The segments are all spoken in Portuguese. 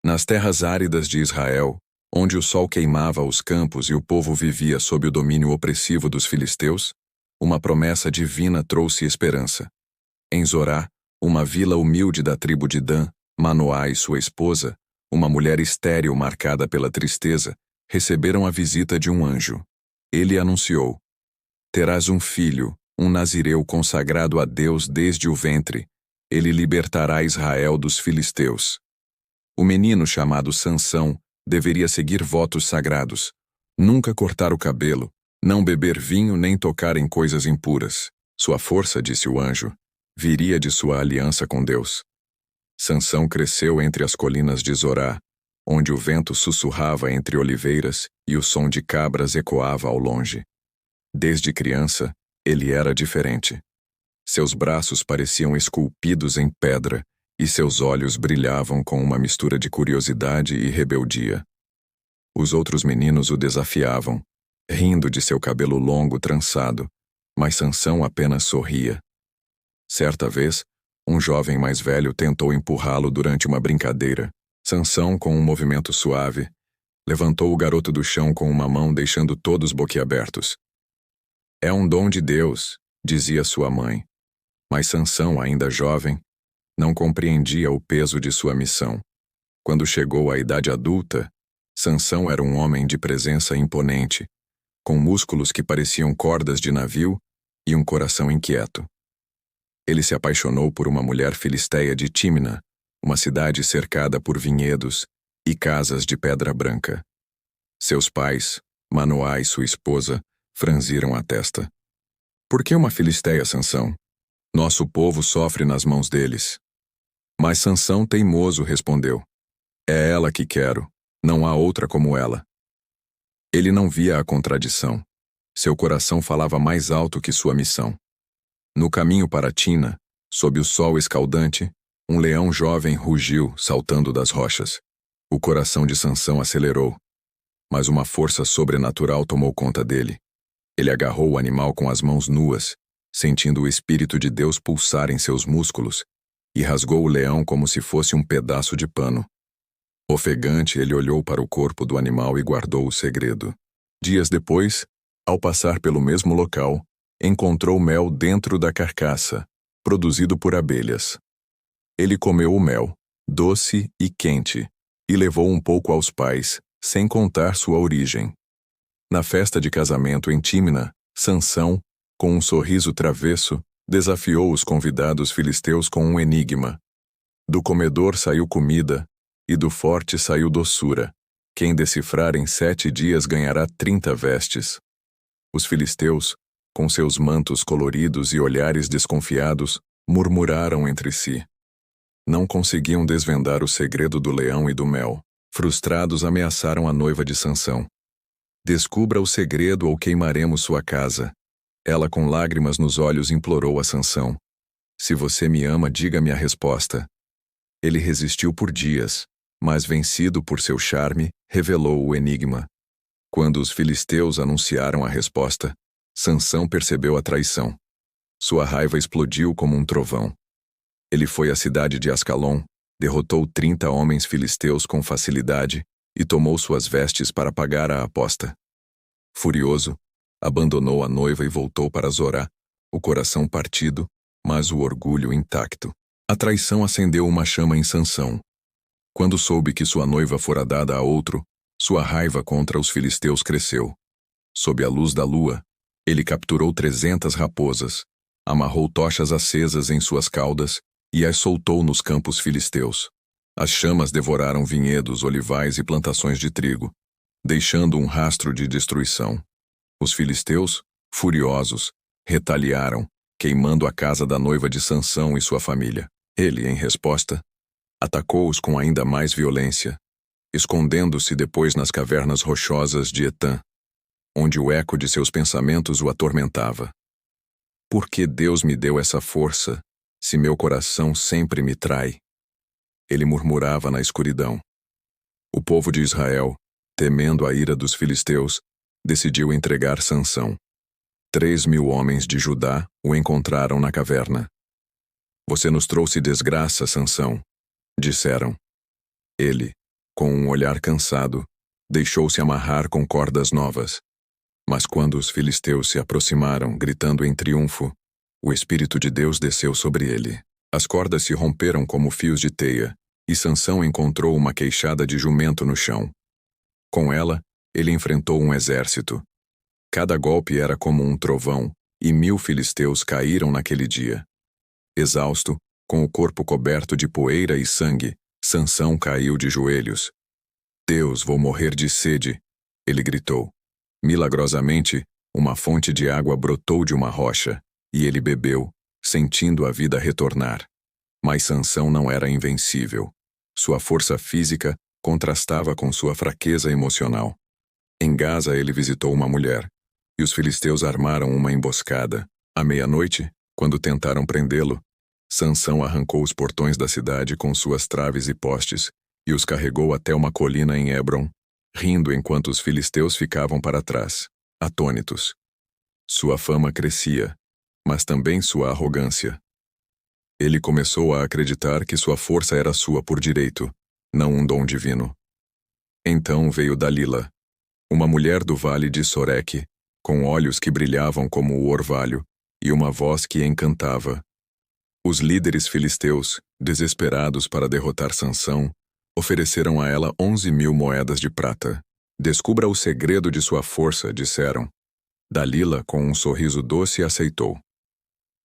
Nas terras áridas de Israel, onde o sol queimava os campos e o povo vivia sob o domínio opressivo dos filisteus, uma promessa divina trouxe esperança. Em Zorá, uma vila humilde da tribo de Dan, Manoá e sua esposa, uma mulher estéril marcada pela tristeza, receberam a visita de um anjo. Ele anunciou: terás um filho, um nazireu consagrado a Deus desde o ventre. Ele libertará Israel dos filisteus. O menino chamado Sansão deveria seguir votos sagrados: nunca cortar o cabelo, não beber vinho nem tocar em coisas impuras. Sua força, disse o anjo, viria de sua aliança com Deus. Sansão cresceu entre as colinas de Zorá, onde o vento sussurrava entre oliveiras e o som de cabras ecoava ao longe. Desde criança, ele era diferente. Seus braços pareciam esculpidos em pedra e seus olhos brilhavam com uma mistura de curiosidade e rebeldia. Os outros meninos o desafiavam, rindo de seu cabelo longo trançado, mas Sansão apenas sorria. Certa vez, um jovem mais velho tentou empurrá-lo durante uma brincadeira. Sansão, com um movimento suave, levantou o garoto do chão com uma mão, deixando todos boquiabertos. É um dom de Deus, dizia sua mãe. Mas Sansão, ainda jovem, não compreendia o peso de sua missão. Quando chegou à idade adulta, Sansão era um homem de presença imponente, com músculos que pareciam cordas de navio e um coração inquieto. Ele se apaixonou por uma mulher filisteia de Tímina, uma cidade cercada por vinhedos e casas de pedra branca. Seus pais, Manoá e sua esposa, franziram a testa. Por que uma filisteia, Sansão? Nosso povo sofre nas mãos deles. Mas Sansão, teimoso, respondeu: é ela que quero, não há outra como ela. Ele não via a contradição. Seu coração falava mais alto que sua missão. No caminho para Tina, sob o sol escaldante, um leão jovem rugiu, saltando das rochas. O coração de Sansão acelerou, mas uma força sobrenatural tomou conta dele. Ele agarrou o animal com as mãos nuas, sentindo o Espírito de Deus pulsar em seus músculos, e rasgou o leão como se fosse um pedaço de pano. Ofegante, ele olhou para o corpo do animal e guardou o segredo. Dias depois, ao passar pelo mesmo local, encontrou mel dentro da carcaça, produzido por abelhas. Ele comeu o mel, doce e quente, e levou um pouco aos pais, sem contar sua origem. Na festa de casamento em Tímina, Sansão, com um sorriso travesso, desafiou os convidados filisteus com um enigma. Do comedor saiu comida, e do forte saiu doçura. Quem decifrar em 7 dias ganhará 30 vestes. Os filisteus, com seus mantos coloridos e olhares desconfiados, murmuraram entre si. Não conseguiam desvendar o segredo do leão e do mel. Frustrados, ameaçaram a noiva de Sansão. Descubra o segredo ou queimaremos sua casa. Ela, com lágrimas nos olhos, implorou a Sansão. Se você me ama, diga-me a resposta. Ele resistiu por dias, mas vencido por seu charme, revelou o enigma. Quando os filisteus anunciaram a resposta, Sansão percebeu a traição. Sua raiva explodiu como um trovão. Ele foi à cidade de Ascalon, derrotou 30 homens filisteus com facilidade e tomou suas vestes para pagar a aposta. Furioso, abandonou a noiva e voltou para Zorá, o coração partido, mas o orgulho intacto. A traição acendeu uma chama em Sansão. Quando soube que sua noiva fora dada a outro, sua raiva contra os filisteus cresceu. Sob a luz da lua, ele capturou 300 raposas, amarrou tochas acesas em suas caudas e as soltou nos campos filisteus. As chamas devoraram vinhedos, olivais e plantações de trigo, deixando um rastro de destruição. Os filisteus, furiosos, retaliaram, queimando a casa da noiva de Sansão e sua família. Ele, em resposta, atacou-os com ainda mais violência, escondendo-se depois nas cavernas rochosas de Etã, onde o eco de seus pensamentos o atormentava. Por que Deus me deu essa força, se meu coração sempre me trai? Ele murmurava na escuridão. O povo de Israel, temendo a ira dos filisteus, decidiu entregar Sansão. 3.000 homens de Judá o encontraram na caverna. Você nos trouxe desgraça, Sansão, disseram. Ele, Com um olhar cansado, deixou-se amarrar com cordas novas. Mas quando os filisteus se aproximaram, gritando em triunfo, o Espírito de Deus desceu sobre ele. As cordas se romperam como fios de teia, e Sansão encontrou uma queixada de jumento no chão. Com ela, ele enfrentou um exército. Cada golpe era como um trovão, e 1000 filisteus caíram naquele dia. Exausto, com o corpo coberto de poeira e sangue, Sansão caiu de joelhos. Deus, vou morrer de sede, ele gritou. Milagrosamente, uma fonte de água brotou de uma rocha, e ele bebeu, sentindo a vida retornar. Mas Sansão não era invencível. Sua força física contrastava com sua fraqueza emocional. Em Gaza ele visitou uma mulher, e os filisteus armaram uma emboscada. À meia-noite, quando tentaram prendê-lo, Sansão arrancou os portões da cidade com suas traves e postes, e os carregou até uma colina em Hebron, rindo enquanto os filisteus ficavam para trás, atônitos. Sua fama crescia, mas também sua arrogância. Ele começou a acreditar que sua força era sua por direito, não um dom divino. Então veio Dalila, uma mulher do vale de Soreque, com olhos que brilhavam como o orvalho e uma voz que encantava. Os líderes filisteus, desesperados para derrotar Sansão, ofereceram a ela 11.000 moedas de prata. Descubra o segredo de sua força, disseram. Dalila, com um sorriso doce, aceitou.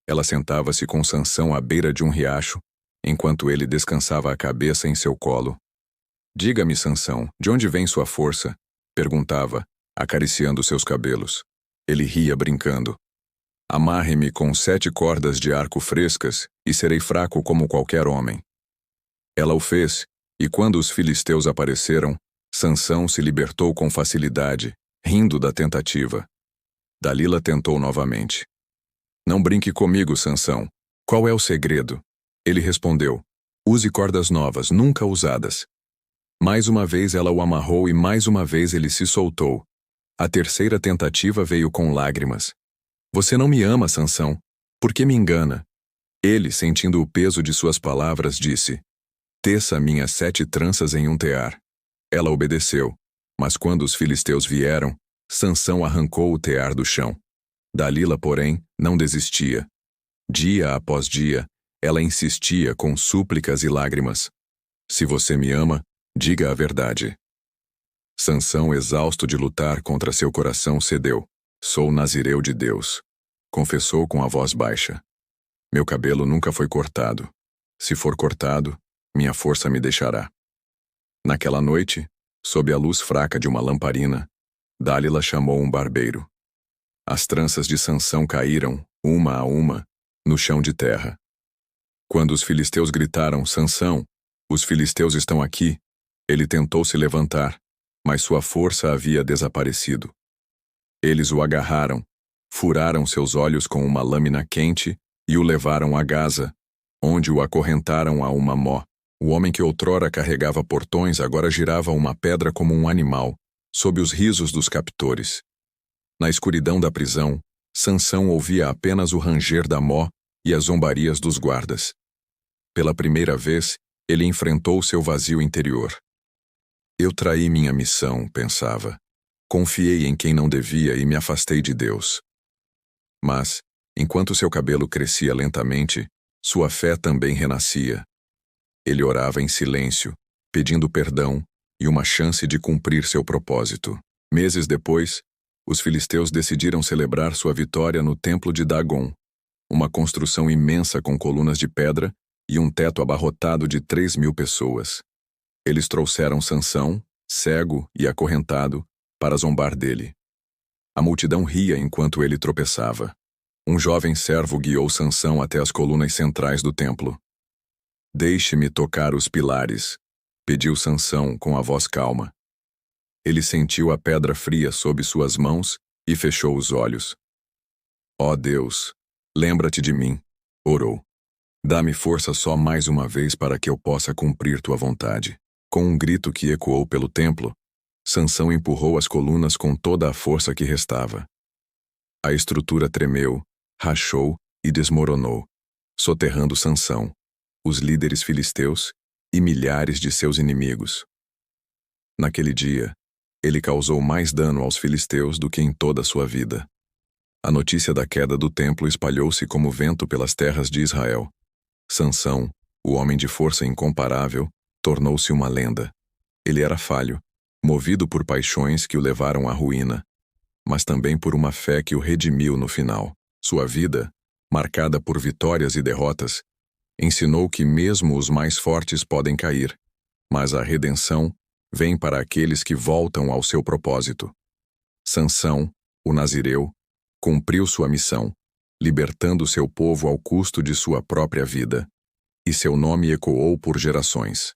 Ela sentava-se com Sansão à beira de um riacho, enquanto ele descansava a cabeça em seu colo. Diga-me, Sansão, de onde vem sua força? Perguntava, acariciando seus cabelos. Ele ria brincando. Amarre-me com 7 cordas de arco frescas e serei fraco como qualquer homem. Ela o fez, e quando os filisteus apareceram, Sansão se libertou com facilidade, rindo da tentativa. Dalila tentou novamente. Não brinque comigo, Sansão. Qual é o segredo? Ele respondeu. Use cordas novas, nunca usadas. Mais uma vez ela o amarrou e mais uma vez ele se soltou. A terceira tentativa veio com lágrimas. Você não me ama, Sansão. Por que me engana? Ele, sentindo o peso de suas palavras, disse. Teça minhas 7 tranças em um tear. Ela obedeceu, mas quando os filisteus vieram, Sansão arrancou o tear do chão. Dalila, porém, não desistia. Dia após dia, ela insistia com súplicas e lágrimas. Se você me ama, diga a verdade. Sansão, exausto de lutar contra seu coração, cedeu. Sou nazireu de Deus. Confessou com a voz baixa. Meu cabelo nunca foi cortado. Se for cortado, minha força me deixará. Naquela noite, sob a luz fraca de uma lamparina, Dalila chamou um barbeiro. As tranças de Sansão caíram, uma a uma, no chão de terra. Quando os filisteus gritaram, Sansão, os filisteus estão aqui, ele tentou se levantar, mas sua força havia desaparecido. Eles o agarraram, furaram seus olhos com uma lâmina quente e o levaram a Gaza, onde o acorrentaram a uma mó. O homem que outrora carregava portões agora girava uma pedra como um animal, sob os risos dos captores. Na escuridão da prisão, Sansão ouvia apenas o ranger da mó e as zombarias dos guardas. Pela primeira vez, ele enfrentou seu vazio interior. Eu traí minha missão, pensava. Confiei em quem não devia e me afastei de Deus. Mas, enquanto seu cabelo crescia lentamente, sua fé também renascia. Ele orava em silêncio, pedindo perdão e uma chance de cumprir seu propósito. Meses depois, os filisteus decidiram celebrar sua vitória no templo de Dagon, uma construção imensa com colunas de pedra e um teto abarrotado de 3.000 pessoas. Eles trouxeram Sansão, cego e acorrentado, para zombar dele. A multidão ria enquanto ele tropeçava. Um jovem servo guiou Sansão até as colunas centrais do templo. Deixe-me tocar os pilares, pediu Sansão com a voz calma. Ele sentiu a pedra fria sob suas mãos e fechou os olhos. Ó Deus, lembra-te de mim, orou. Dá-me força só mais uma vez para que eu possa cumprir tua vontade. Com um grito que ecoou pelo templo, Sansão empurrou as colunas com toda a força que restava. A estrutura tremeu, rachou e desmoronou, soterrando Sansão, os líderes filisteus e milhares de seus inimigos. Naquele dia, ele causou mais dano aos filisteus do que em toda a sua vida. A notícia da queda do templo espalhou-se como vento pelas terras de Israel. Sansão, o homem de força incomparável, tornou-se uma lenda. Ele era falho, movido por paixões que o levaram à ruína, mas também por uma fé que o redimiu no final. Sua vida, marcada por vitórias e derrotas, ensinou que mesmo os mais fortes podem cair, mas a redenção vem para aqueles que voltam ao seu propósito. Sansão, o nazireu, cumpriu sua missão, libertando seu povo ao custo de sua própria vida, e seu nome ecoou por gerações.